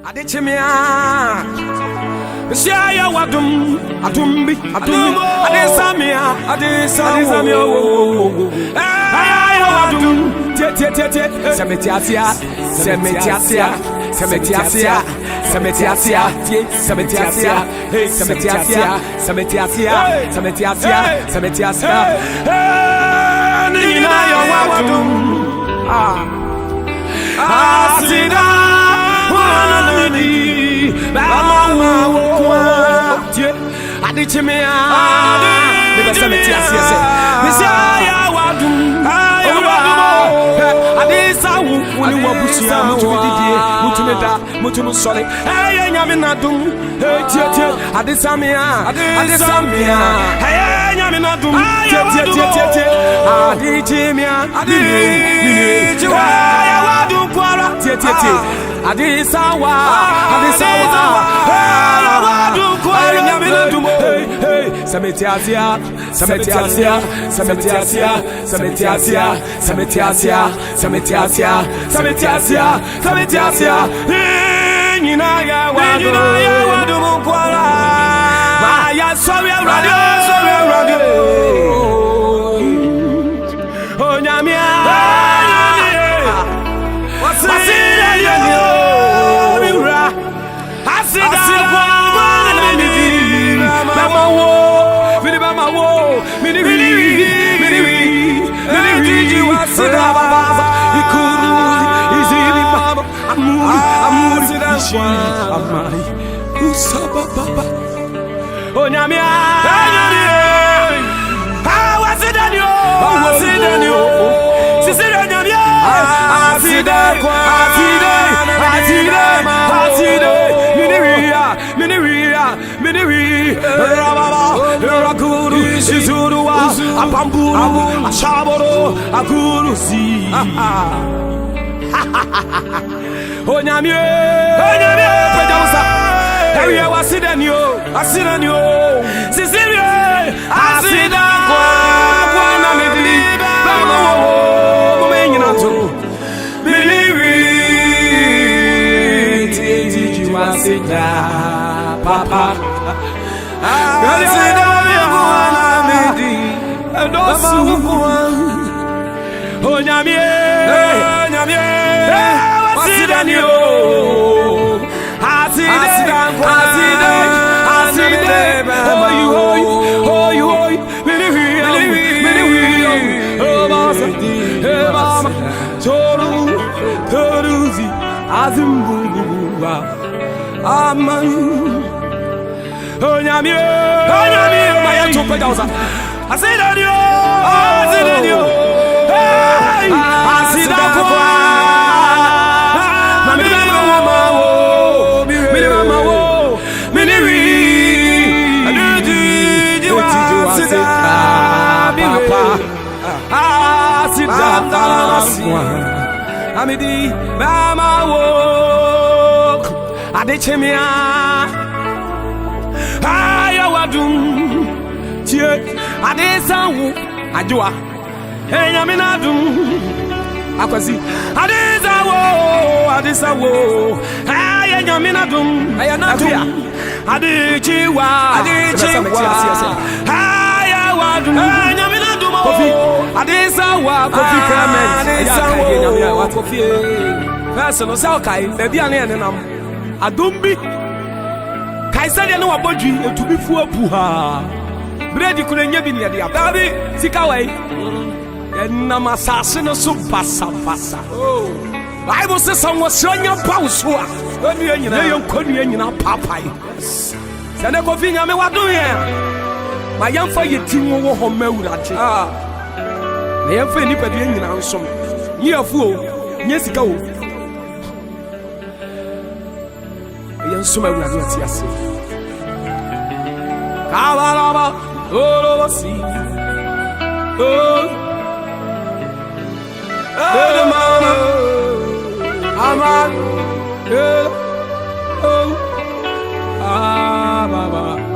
Adechimia, Shaya Wadum, Adumbi, Adesamia, Adesamia, Wadum, Semetiasia, Semetiasia, Semetiasia, Semetiasia, Semetiasia, hey, Semetiasia, Semetiasia, Semetiasia, Semetiasia, Nina Wadum, Asida. Adichimia, Adisawa, Semetiasia, Semetiasia, Semetiasia, Semetiasia, Semetiasia, Semetiasia, Semetiasia, Semetiasia, Nina Wadu Mukwala, Maya Soria Radio, Oh Nyamia. Papa, oh Nyamie, Nyamie, Asidanio, Asidan, oh you, Toruzi, Azimbuba, Aman. Oh Nyamie, my two pedals. I said that you, hey, I see that Amidi, Mama walk, Adechemia, Ayawadum, Adesawu, Ajua, Yaminadum, Akwasi, Adesawo, Yaminadum, Ayanatum, Adechiwa, Ayawadum, Yaminadum, Adesawa, Kofi Clement, Kofi, Person, Salkai, Baby and Adumbi, Kaisari no Aboji, to be for Puha. Brady couldn't get in the Baby, Sikaway, and Namasasino Supasa. Oh, I was the song was showing your pulse. When you couldn't in our papai. Sanakofina, me what do you? My young fire team over home. Ah, I am for anybody in our song. You're a fool. Yes, go. I am so much yes. Kavalaba, oh, see. Oh, mama, Aman, oh, ah, baba.